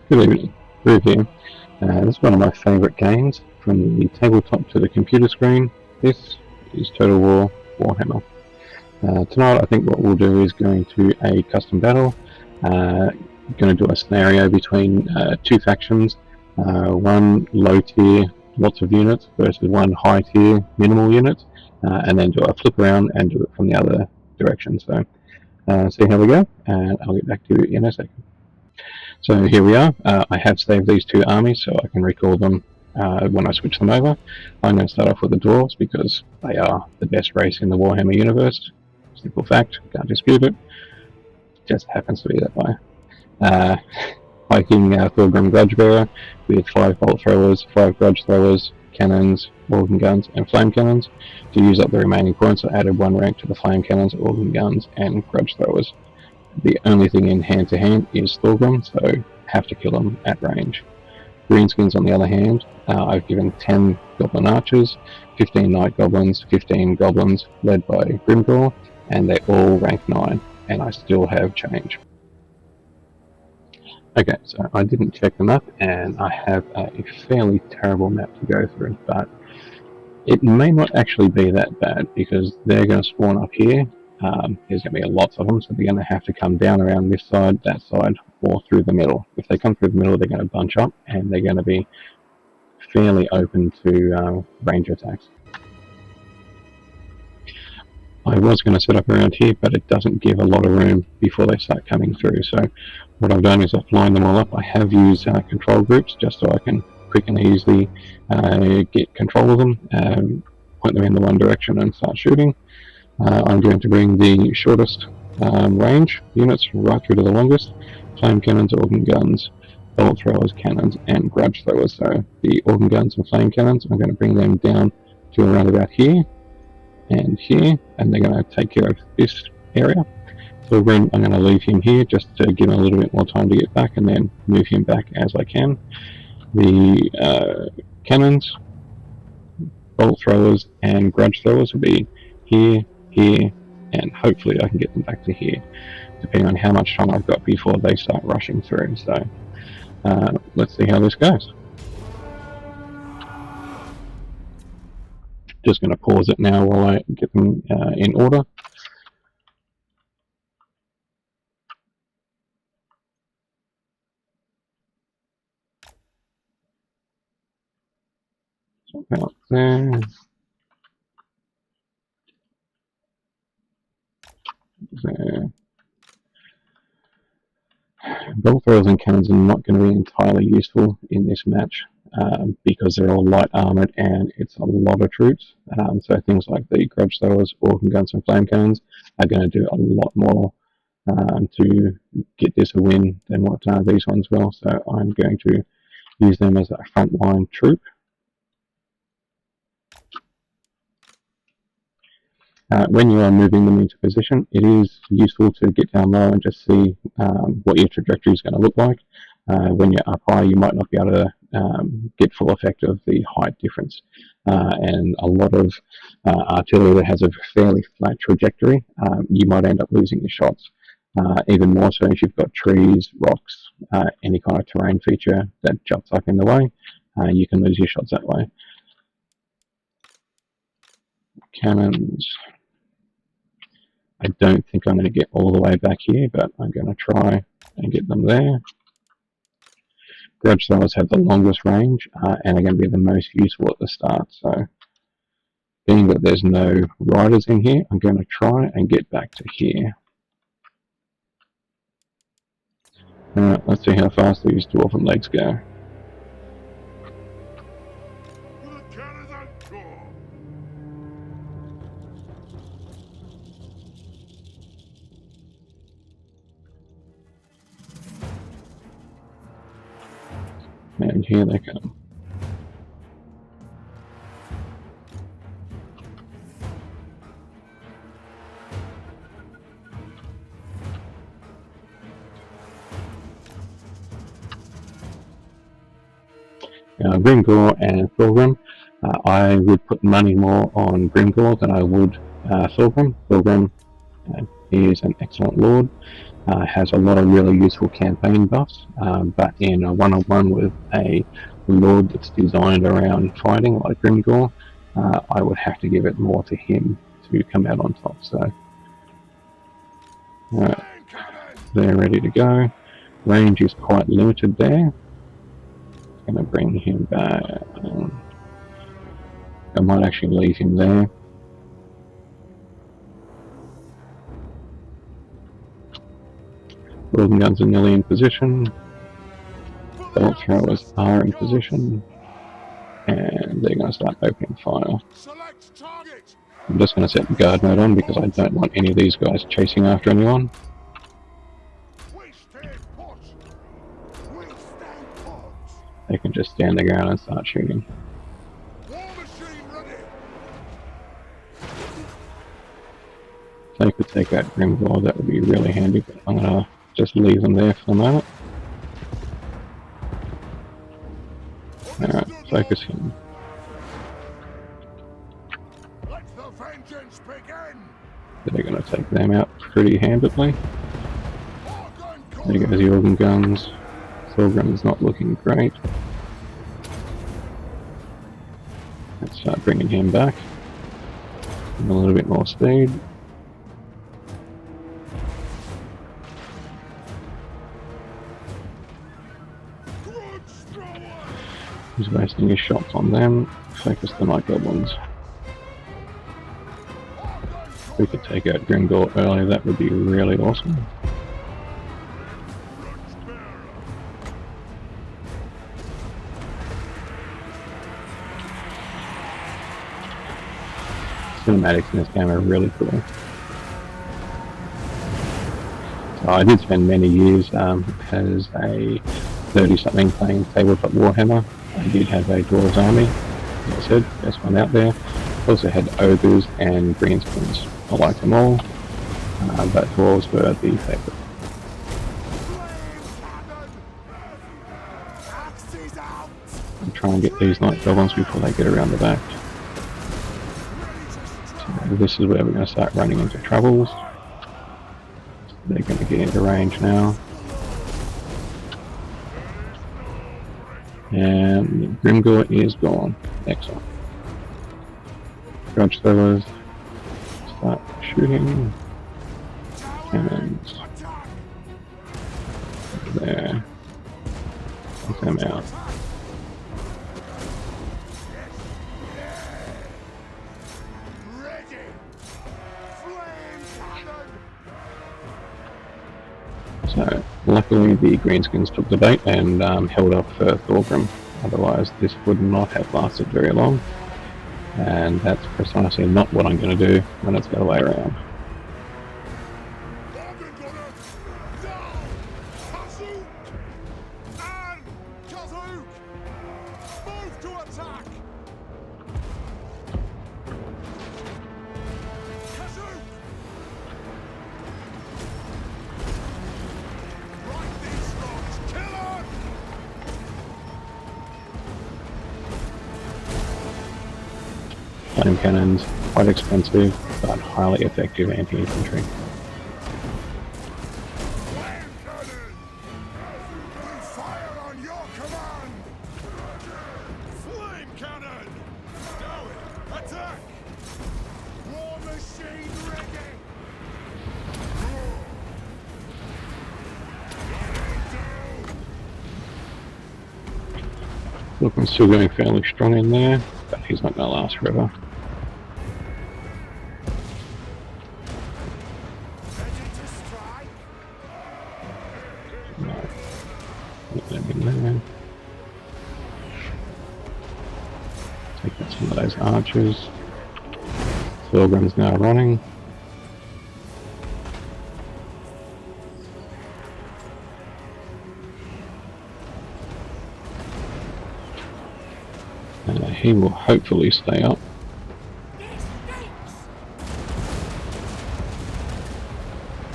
Good evening, Ruth here. This is one of my favourite games, from the tabletop to the computer screen. This is Total War Warhammer. Tonight I think what we'll do is going to a custom battle. Going to do a scenario between two factions, one low tier, lots of units, versus one high tier, minimal units, and then do a flip around and do it from the other direction. So see how we go, and I'll get back to you in a second. So here we are. I have saved these two armies so I can recall them when I switch them over. I'm going to start off with the Dwarfs because they are the best race in the Warhammer universe. Simple fact, can't dispute it. Just happens to be that way. Viking Pilgrim Grudgebearer with 5 bolt throwers, 5 grudge throwers, cannons, organ guns, and flame cannons. To use up the remaining points, I added 1 rank to the flame cannons, organ guns, and grudge throwers. The only thing in hand-to-hand is Thorgrim, so have to kill them at range. Greenskins, on the other hand, I've given 10 Goblin Archers, 15 Night Goblins, 15 Goblins led by Grimgor, and they're all rank 9, and I still have change. Okay, so I didn't check the map, and I have a fairly terrible map to go through, but it may not actually be that bad, because they're going to spawn up here. There's going to be lots of them, so they're going to have to come down around this side, that side, or through the middle. If they come through the middle, they're going to bunch up, and they're going to be fairly open to range attacks. I was going to set up around here, but it doesn't give a lot of room before they start coming through, so what I've done is I've lined them all up. I have used control groups just so I can quick and easily get control of them, point them in the one direction and start shooting. I'm going to bring the shortest range units right through to the longest. Flame cannons, organ guns, bolt throwers, cannons, and grudge throwers. So the organ guns and flame cannons, I'm going to bring them down to around about here and here, and they're going to take care of this area. So I'm going to leave him here just to give him a little bit more time to get back, and then move him back as I can. The cannons, bolt throwers, and grudge throwers will be here, here, and hopefully I can get them back to here, depending on how much time I've got before they start rushing through. So let's see how this goes. Just going to pause it now while I get them in order. So about there. There. Bolt throwers and cannons are not going to be entirely useful in this match because they're all light armoured and it's a lot of troops. So things like the grudge throwers, organ guns, and flame cannons are going to do a lot more to get this a win than what these ones will. So I'm going to use them as a frontline troop. When you are moving them into position, it is useful to get down low and just see what your trajectory is going to look like. When you're up high, you might not be able to get full effect of the height difference. And a lot of artillery that has a fairly flat trajectory, you might end up losing your shots. Even more so if you've got trees, rocks, any kind of terrain feature that juts up in the way, you can lose your shots that way. Cannons. I don't think I'm going to get all the way back here, but I'm going to try and get them there. Grudge throwers have the longest range and are going to be the most useful at the start. So, being that there's no riders in here, I'm going to try and get back to here. Alright, let's see how fast these dwarven legs go. And here they come. Grimgor and Thorgrim. I would put money more on Grimgor than I would Thorgrim. Thorgrim He is an excellent lord, has a lot of really useful campaign buffs, but in a one-on-one with a lord that's designed around fighting like Grimgor, I would have to give it more to him to come out on top. So, alright, they're ready to go. Range is quite limited there. Going to bring him back. I might actually leave him there. Golden guns are nearly in position. Bolt throwers are in position. And they're going to start opening fire. I'm just going to set guard mode on because I don't want any of these guys chasing after anyone. They can just stand their ground and start shooting. If they could take out Grimgor, that would be really handy, but I'm going to just leave them there for the moment. Alright, focus him. They're going to take them out pretty handedly. There goes the organ guns. Thorgrim's not looking great. Let's start bringing him back. And a little bit more speed. He's wasting his shots on them. Focus the night goblins. If we could take out Grimgor early, that would be really awesome. Cinematics in this game are really cool. So I did spend many years as a 30-something playing Tabletop Warhammer. I did have a Dwarves army, as I said, best one out there. Also had ogres and greenskins. I liked them all, but Dwarves were the favourite. I'm trying to get these night goblins before they get around the back. So this is where we're going to start running into troubles. They're going to get into range now. And Grimgor is gone. Excellent. Grudge throwers. Start shooting. Cannons. There. Take them out. So, luckily the greenskins took the bait and held up for Thorgrim, otherwise this would not have lasted very long, and that's precisely not what I'm going to do when it's the other way around. Flame cannons, quite expensive, but highly effective anti-infantry. Fire on your command! Flame cannon! Dawi, attack! War machine ready! Look, I'm still going fairly strong in there, but he's not going to last forever. No. Get them in there. Take out some of those archers. Thorgrim's now running. He will hopefully stay up.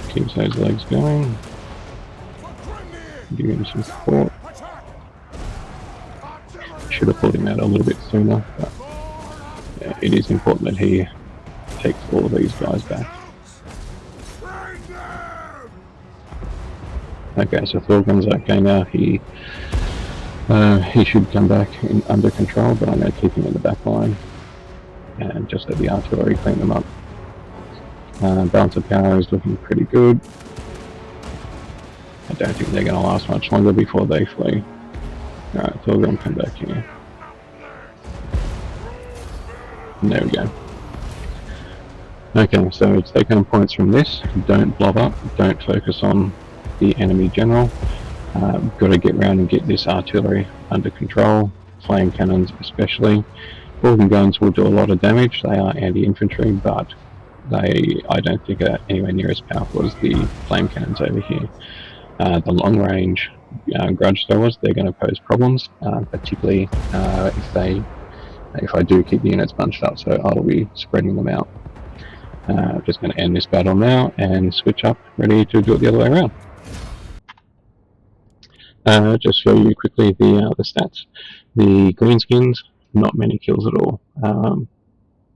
Keeps those legs going. Give him some support. Should have pulled him out a little bit sooner, but yeah, it is important that he takes all of these guys back. Okay, so Thorgun's okay now. He should come back under control, but I'm going to keep him in the back line and just let the artillery clean them up. Balance of power is looking pretty good. I don't think they're going to last much longer before they flee. Alright, Thorgun, come back here. There we go. Okay, so take home points from this. Don't blob up, don't focus on the enemy general. Got to get around and get this artillery under control, flame cannons especially. Organ guns will do a lot of damage. They are anti-infantry, but I don't think are anywhere near as powerful as the flame cannons over here. The long range grudge throwers, they're going to pose problems, particularly if I do keep the units bunched up, so I'll be spreading them out. Just going to end this battle now and switch up, ready to do it the other way around. Just show you quickly the stats. The greenskins, not many kills at all.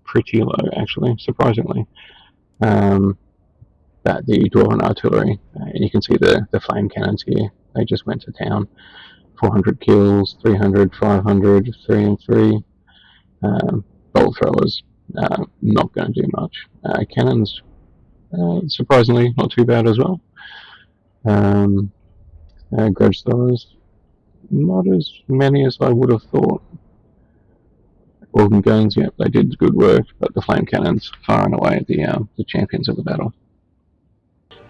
Pretty low, actually, surprisingly. But the Dwarven artillery, you can see the flame cannons here. They just went to town. 400 kills, 300, 500, 3 and 3. Bolt throwers, not going to do much. Cannons, surprisingly, not too bad as well. Grudge throwers, not as many as I would have thought. Organ guns, yep, they did good work, but the flame cannons far and away the champions of the battle.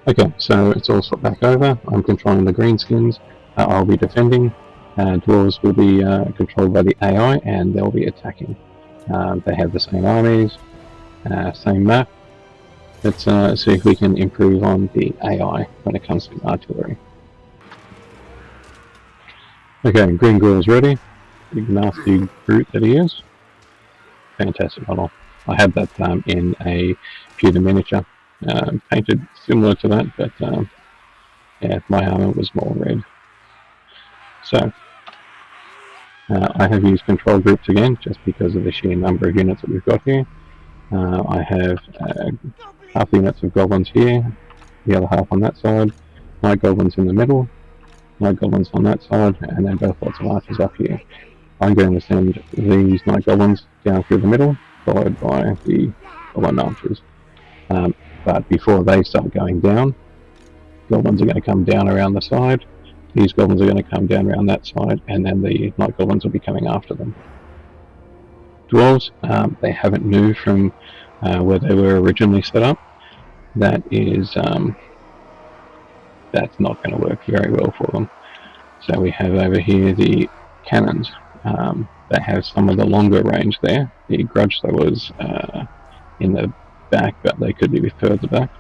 Okay, so it's all swapped back over. I'm controlling the greenskins. I'll be defending. Dwarves will be controlled by the AI, and they'll be attacking. They have the same armies, same map. Let's see if we can improve on the AI when it comes to artillery. Okay, Green Girl's ready. Big nasty brute that he is. Fantastic model. I had that in a pewter miniature, painted similar to that, but yeah, my armor was more red. So I have used control groups again, just because of the sheer number of units that we've got here. I have half the units of goblins here, the other half on that side, night goblins in the middle, night goblins on that side, and then both lots of archers up here. I'm going to send these night goblins down through the middle, followed by the goblin archers. But before they start going down, goblins are going to come down around the side, these goblins are going to come down around that side, and then the night goblins will be coming after them. Dwarves, they haven't moved from where they were originally set up. That is, that's not going to work very well for them. So we have over here the cannons. They have some of the longer range there. The grudge throwers in the back, but they could be further back.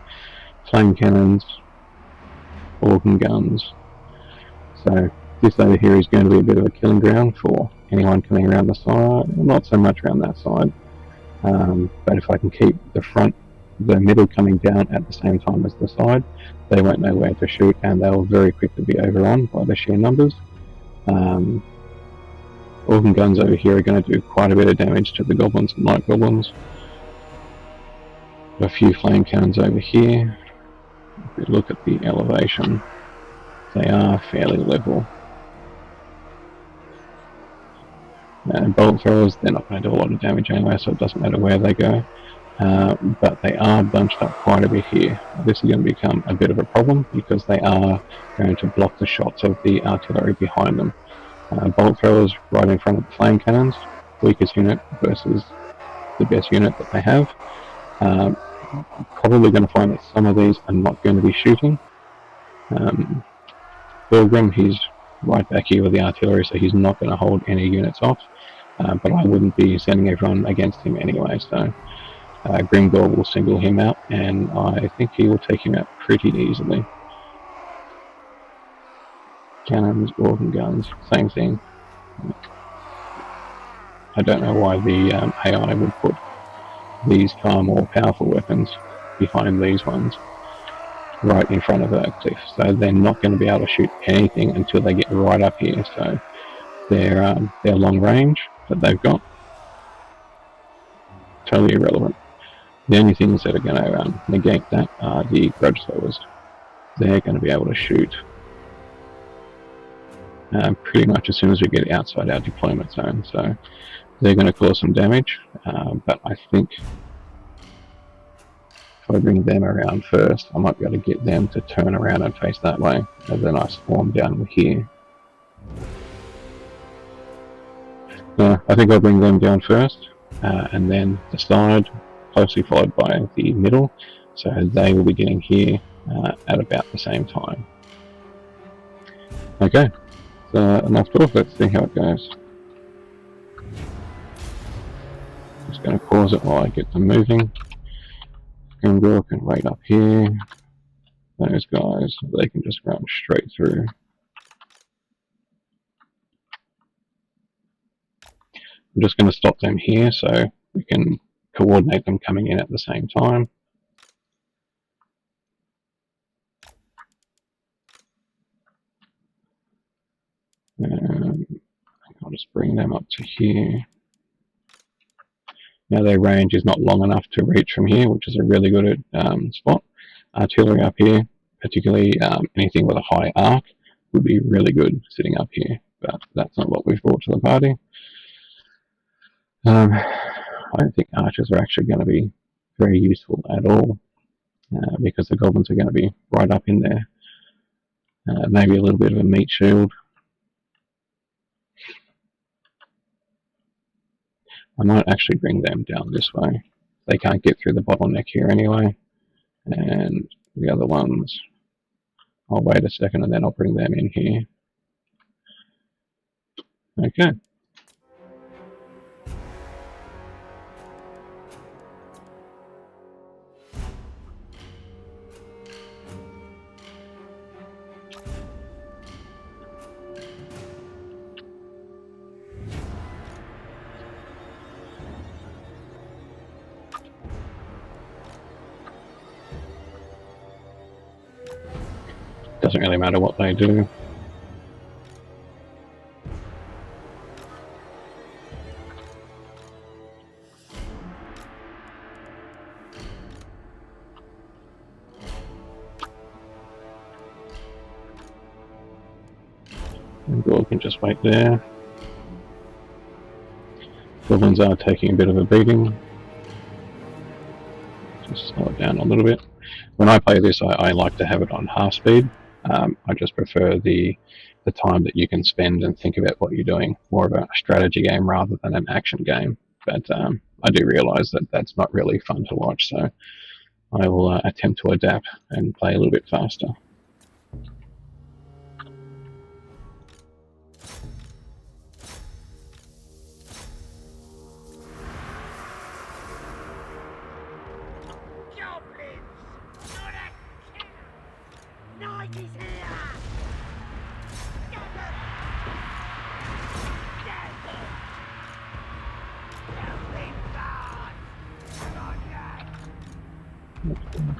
Flame cannons, organ guns. So this over here is going to be a bit of a killing ground for anyone coming around the side. Not so much around that side, but if I can keep the middle coming down at the same time as the side, they won't know where to shoot, and they'll very quickly be overrun by the sheer numbers. Organ guns over here are going to do quite a bit of damage to the goblins and night goblins. A few flame cannons over here. If we look at the elevation, they are fairly level. And bolt throwers, they're not going to do a lot of damage anyway, so it doesn't matter where they go. But they are bunched up quite a bit here. This is going to become a bit of a problem because they are going to block the shots of the artillery behind them. Bolt throwers right in front of the flame cannons, weakest unit versus the best unit that they have. Probably going to find that some of these are not going to be shooting. Pilgrim, he's right back here with the artillery, so he's not going to hold any units off. But I wouldn't be sending everyone against him anyway, so Grimgor will single him out, and I think he will take him out pretty easily. Cannons, organ guns, same thing. I don't know why the AI would put these far more powerful weapons behind these ones right in front of a cliff, so they're not going to be able to shoot anything until they get right up here. So their long range that they've got, totally irrelevant. The only things that are going to negate that are the grudge throwers. They're going to be able to shoot pretty much as soon as we get outside our deployment zone. So they're going to cause some damage, but I think if I bring them around first, I might be able to get them to turn around and face that way, and then I swarm down here. I think I'll bring them down first, and then the side, closely followed by the middle, so they will be getting here at about the same time. Okay, so enough talk, let's see how it goes. Just going to pause it while I get them moving. Grimgor can wait up here. Those guys, they can just run straight through. I'm just going to stop them here so we can coordinate them coming in at the same time. I'll just bring them up to here. Now their range is not long enough to reach from here, which is a really good spot. Artillery up here, particularly anything with a high arc, would be really good sitting up here, but that's not what we've brought to the party. I don't think archers are actually going to be very useful at all, because the goblins are going to be right up in there. Maybe a little bit of a meat shield. I might actually bring them down this way. They can't get through the bottleneck here anyway. And the other ones, I'll wait a second and then I'll bring them in here. Okay. Doesn't really matter what they do. And Gorg can just wait there. Goblins are taking a bit of a beating. Just slow it down a little bit. When I play this, I like to have it on half speed. I just prefer the time that you can spend and think about what you're doing, more of a strategy game rather than an action game. But I do realise that that's not really fun to watch, so I will attempt to adapt and play a little bit faster.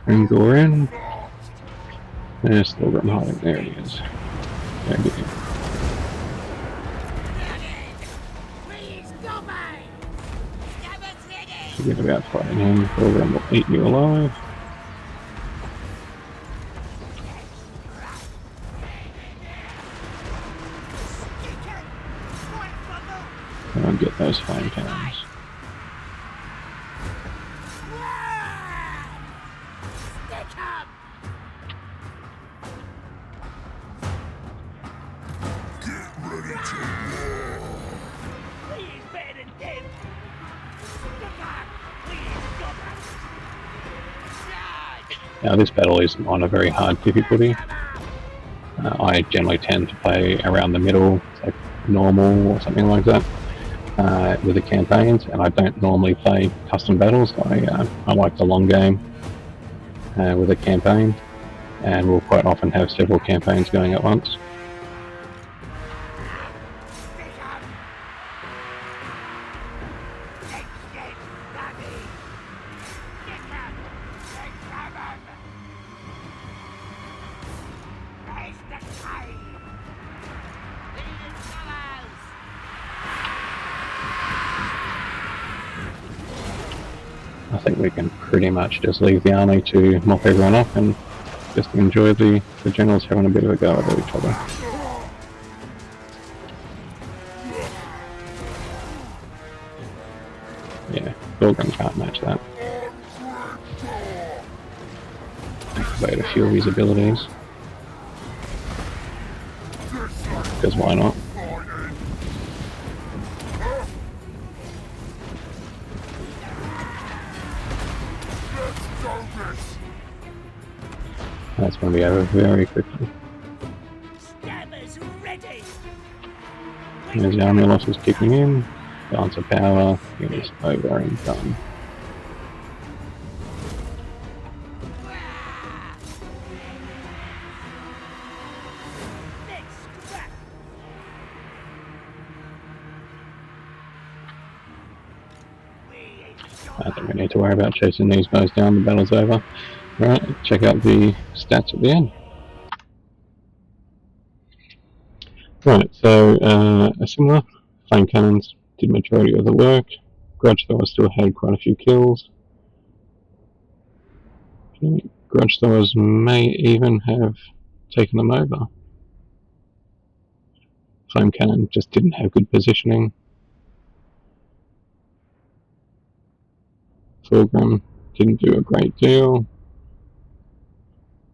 And go in. There's still room hiding. There he is. There he is. Forget about fighting him. Program will eat you alive. And get those flame cannons. Now this battle is on a very hard difficulty. I generally tend to play around the middle, like normal or something like that, with the campaigns, and I don't normally play custom battles. I like the long game with a campaign, and we'll quite often have several campaigns going at once. I think we can pretty much just leave the army to mop everyone up and just enjoy the generals having a bit of a go at each other. Yeah, Bugman can't match that. Activate a few of his abilities. Because why not? That's going to be over very quickly. There's the army losses kicking in. Balance of power is over and done. I don't think we need to worry about chasing these guys down, the battle's over. Right, check out the stats at the end. Right, so a similar. Flame cannons did majority of the work. Grudge throwers still had quite a few kills. Grudge throwers may even have taken them over. Flame cannon just didn't have good positioning. Fulgrim didn't do a great deal.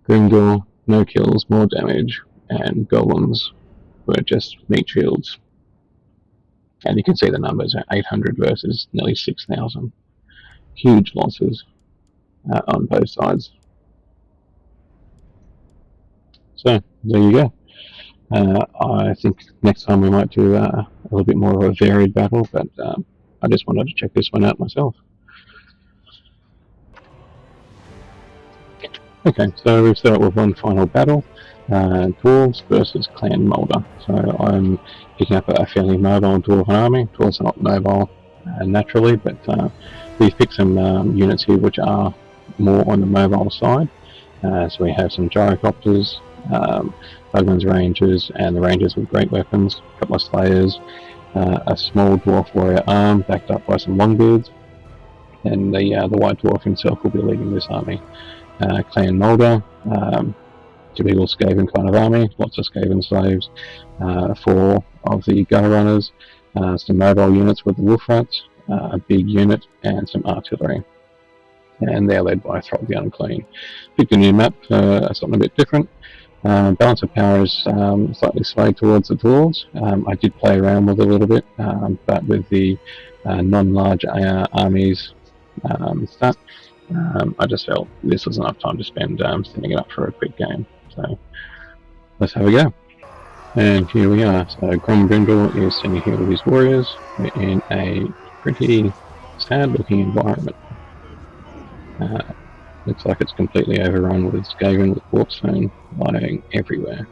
Grimgor, no kills, more damage, and golems were just meat shields. And you can see the numbers are 800 versus nearly 6,000. Huge losses on both sides. So, there you go. I think next time we might do a little bit more of a varied battle, but I just wanted to check this one out myself. Okay, so we've set up with one final battle. Dwarves versus Clan Mulder. So I'm picking up a fairly mobile Dwarven army. Dwarves are not mobile naturally, but we've picked some units here which are more on the mobile side. So we have some gyrocopters, Bugman Rangers, and the Rangers with great weapons, a couple of Slayers, a small Dwarf warrior arm backed up by some Longbeards, and the White Dwarf himself will be leading this army. Clan Mulder, typical Skaven kind of army, lots of Skaven slaves, 4 of the gutter runners, some mobile units with the wolf rats, a big unit, and some artillery. And they're led by Throg the Unclean. Picked a new map, something a bit different. Balance of power is slightly swayed towards the dwarves. I did play around with it a little bit, but with the non-large armies stat, I just felt this was enough time to spend setting it up for a quick game. So let's have a go. And here we are. So Grombrindle is sitting here with his warriors. We're in a pretty sad-looking environment. Looks like it's completely overrun with Skaven with Warpstone lying everywhere.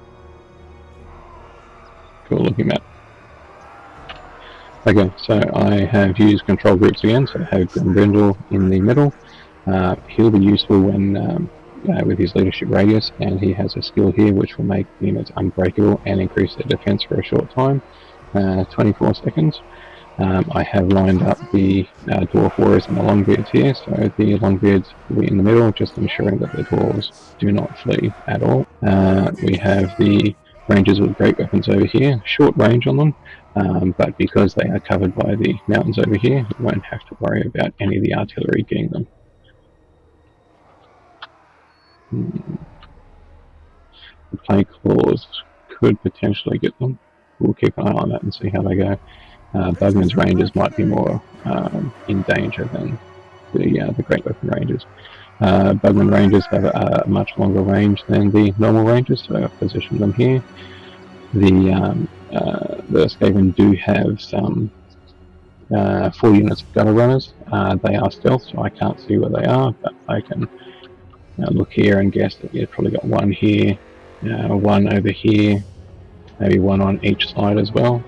Cool looking map. Okay, so I have used control groups again, so I have Grombrindle in the middle. He'll be useful when with his leadership radius, and he has a skill here which will make units unbreakable and increase their defense for a short time, 24 seconds. I have lined up the Dwarf Warriors and the Longbeards here, so the Longbeards will be in the middle, just ensuring that the Dwarves do not flee at all. We have the Rangers with great weapons over here, short range on them, but because they are covered by the mountains over here, you won't have to worry about any of the artillery getting them. The Plague Claws could potentially get them. We'll keep an eye on that and see how they go. Bugman's Rangers might be more in danger than the Great Weapon Rangers. Bugman Rangers have a much longer range than the normal Rangers, so I've positioned them here. The Skaven do have some 4 units of gutter runners. They are stealth, so I can't see where they are, but I can look here and guess that you've probably got one here, one over here, maybe one on each side as well.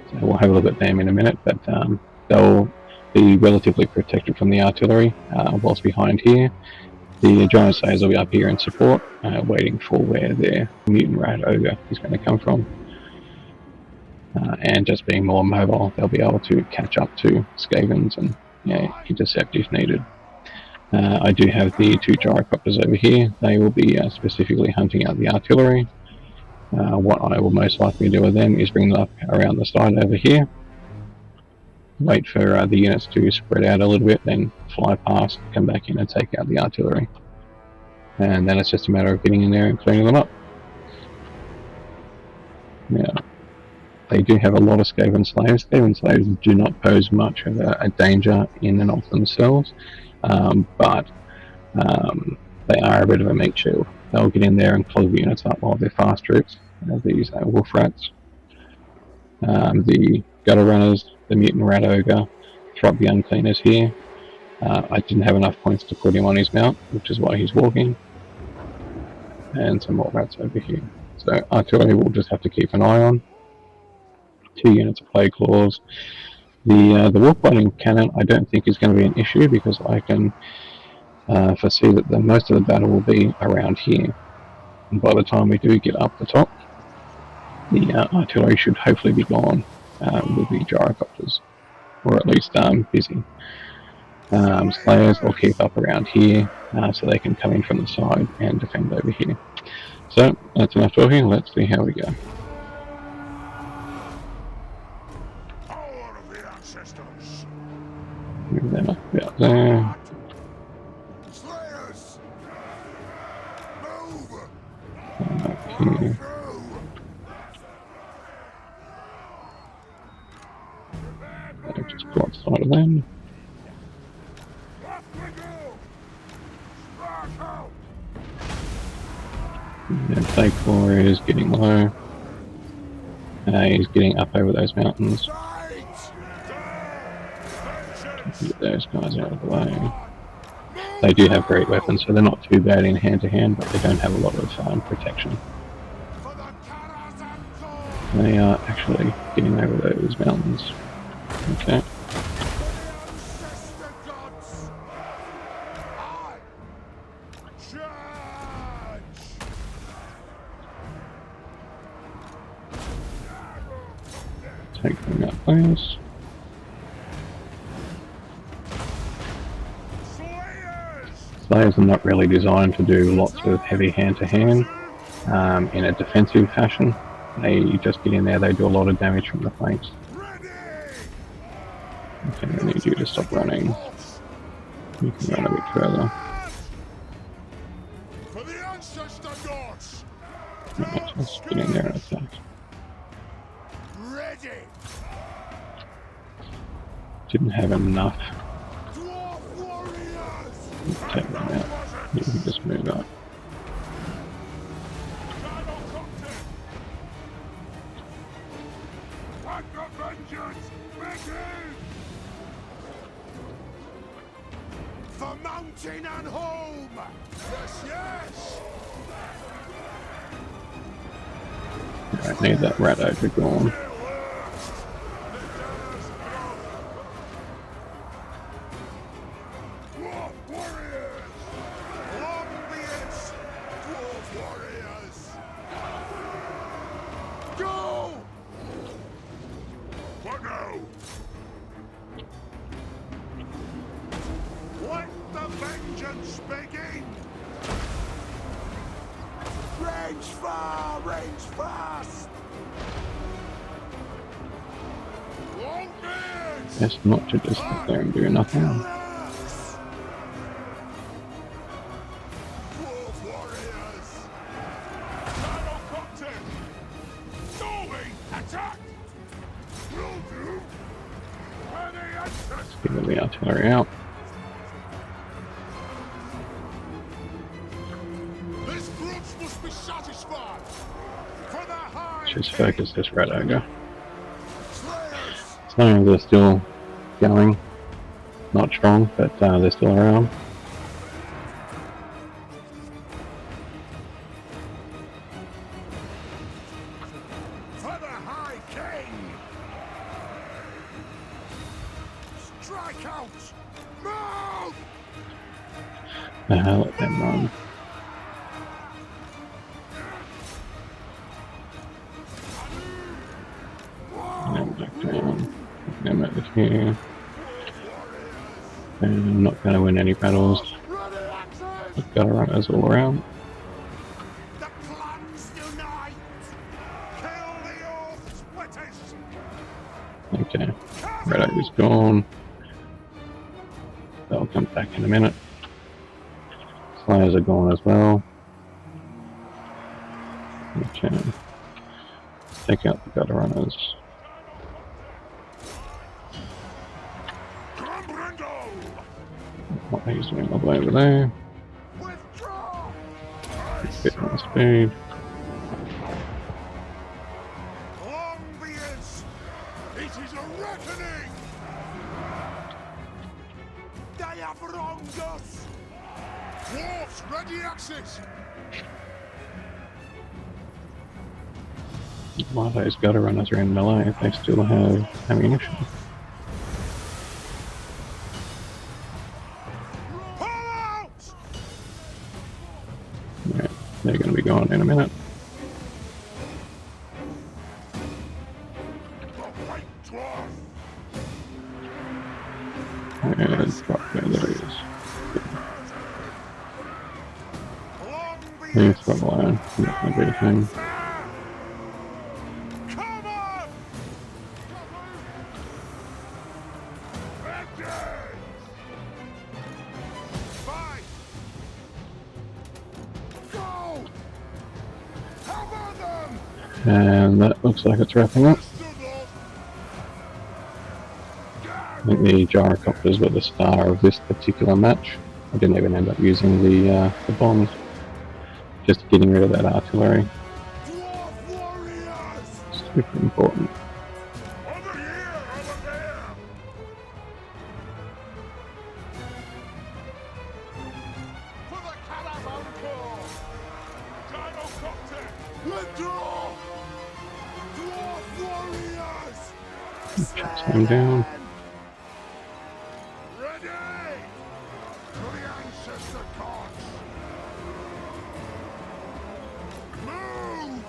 So we'll have a look at them in a minute, but they'll be relatively protected from the artillery whilst behind here. The giant slayers will be up here in support, waiting for where their mutant rat ogre is going to come from. And just being more mobile, they'll be able to catch up to Skavens and intercept if needed. I do have the 2 gyrocopters over here. They will be specifically hunting out the artillery. What I will most likely do with them is bring them up around the side over here. wait for the units to spread out a little bit, then fly past, come back in and take out the artillery. And then it's just a matter of getting in there and cleaning them up. Now, they do have a lot of Skaven slaves. Skaven slaves do not pose much of a danger in and of themselves, but they are a bit of a meat shield. They'll get in there and clog units up while they're fast troops. These wolf rats. The gutter runners, the mutant rat ogre, drop the uncleaners here. I didn't have enough points to put him on his mount, which is why he's walking. And some more rats over here. So artillery we'll just have to keep an eye on. 2 units of plague claws. The wolf biting cannon I don't think is going to be an issue because I can foresee that most of the battle will be around here. And by the time we do get up the top, the artillery should hopefully be gone with the gyrocopters, or at least busy. Slayers will keep up around here so they can come in from the side and defend over here. So that's enough talking, let's see how we go. Move them up about there. And up here. I'll just go outside of them. The plague claw is getting low. He's getting up over those mountains. Get those guys out of the way. They do have great weapons, so they're not too bad in hand-to-hand, but they don't have a lot of protection. They are actually getting over those mountains. Okay. Take them out, please. Slayers are not really designed to do lots of heavy hand-to-hand in a defensive fashion. They just get in there, they do a lot of damage from the flanks. Okay, I need you to stop running. You can run a bit further. Right, just get in there and attack. Didn't have enough. Take them out. You can just move up. For mountain and home! Yes, yes! I need that rat ogre gone. Best not to just sit there and do nothing. Let's get the artillery out. Just focus this red ogre. Some they're still going, not strong, but they're still around. For the High King! Strike out! Move! Let them run. And back down. Them over here. And I'm not going to win any battles. I've got runners all around. The clans unite! Kill the oath splitters! Okay, Red Oak is gone. They'll come back in a minute. Slayers are gone as well. Okay. Take out the gutter runners. What he's doing all the way over there. Bit more speed. Long be it! It is a reckoning! They have wronged us! Dwarfs, ready access! While those gutter runners are in melee, they still have ammunition. Pull out! Yeah, they're going to be gone in a minute. The white dwarf! And drop there, there he is. Long be He's got a line, not going to be a thing. Come on! Ready! Fight! Go! Cover them! And that looks like it's wrapping up. I think the gyrocopters were the star of this particular match. I didn't even end up using the bombs. Just getting rid of that artillery. Dwarf warriors! Super important. Over here! Over there! For the caravan corps! Gyrocopter! Withdraw! Dwarf warriors! Chase them down. Ready! To the ancestor gods! Move!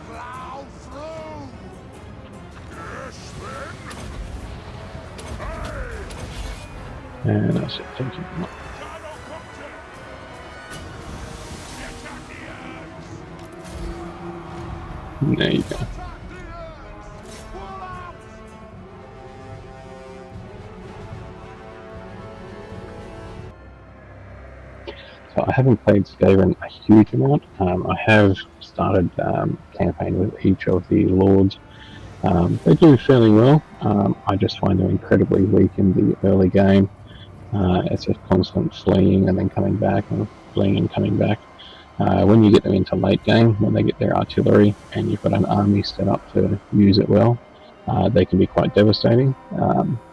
Plow through! Yes, then! Hey! And that's it. Take them up. Gyrocopter! Attack the earth! There you go. Attack the earth! Pull out! So I haven't played Skaven a huge amount. I have started campaign with each of the lords. They do fairly well. I just find them incredibly weak in the early game. It's a constant fleeing and then coming back and fleeing and coming back. When you get them into late game, when they get their artillery and you've got an army set up to use it well, they can be quite devastating.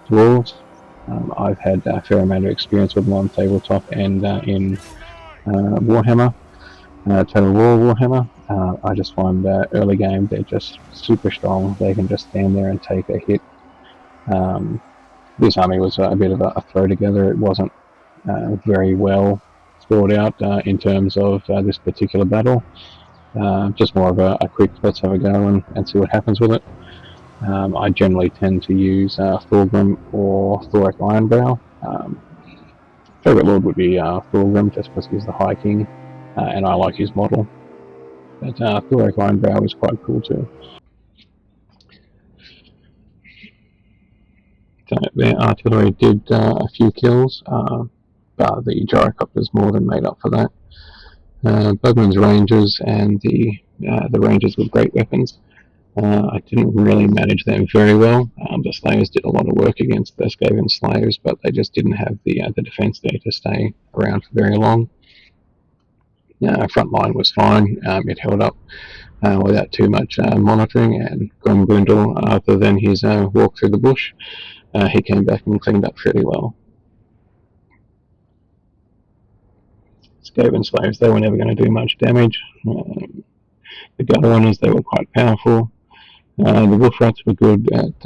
Dwarves, I've had a fair amount of experience with them on tabletop and in Warhammer, Total War Warhammer. I just find early game they're just super strong. They can just stand there and take a hit. This army was a bit of a throw together. It wasn't very well thought out in terms of this particular battle. Just more of a quick let's have a go and see what happens with it. I generally tend to use Thorgrim or Thoric Ironbrow. Favourite lord would be Thorgrim just because he's the High King and I like his model. But Thoric Ironbrow is quite cool too. So their artillery did a few kills, but the gyrocopters more than made up for that. Bugman's Rangers and the Rangers with great weapons. I didn't really manage them very well. The Slayers did a lot of work against the Skaven Slayers, but they just didn't have the defense there to stay around for very long. Front line was fine. It held up without too much monitoring, and Grindle, other than his walk through the bush, he came back and cleaned up fairly well. Skaven Slayers, they were never going to do much damage. The gutter runners, they were quite powerful. The wolf rats were good at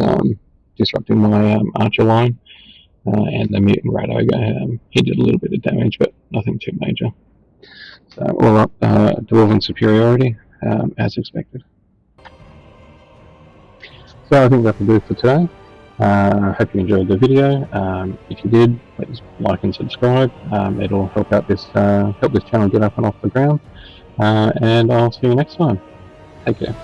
disrupting my archer line, and the mutant rat ogre, he did a little bit of damage, but nothing too major. So all up, dwarven superiority, as expected. So I think that'll do for today. Hope you enjoyed the video. If you did, please like and subscribe. It'll help out this channel get up and off the ground. And I'll see you next time. Take care.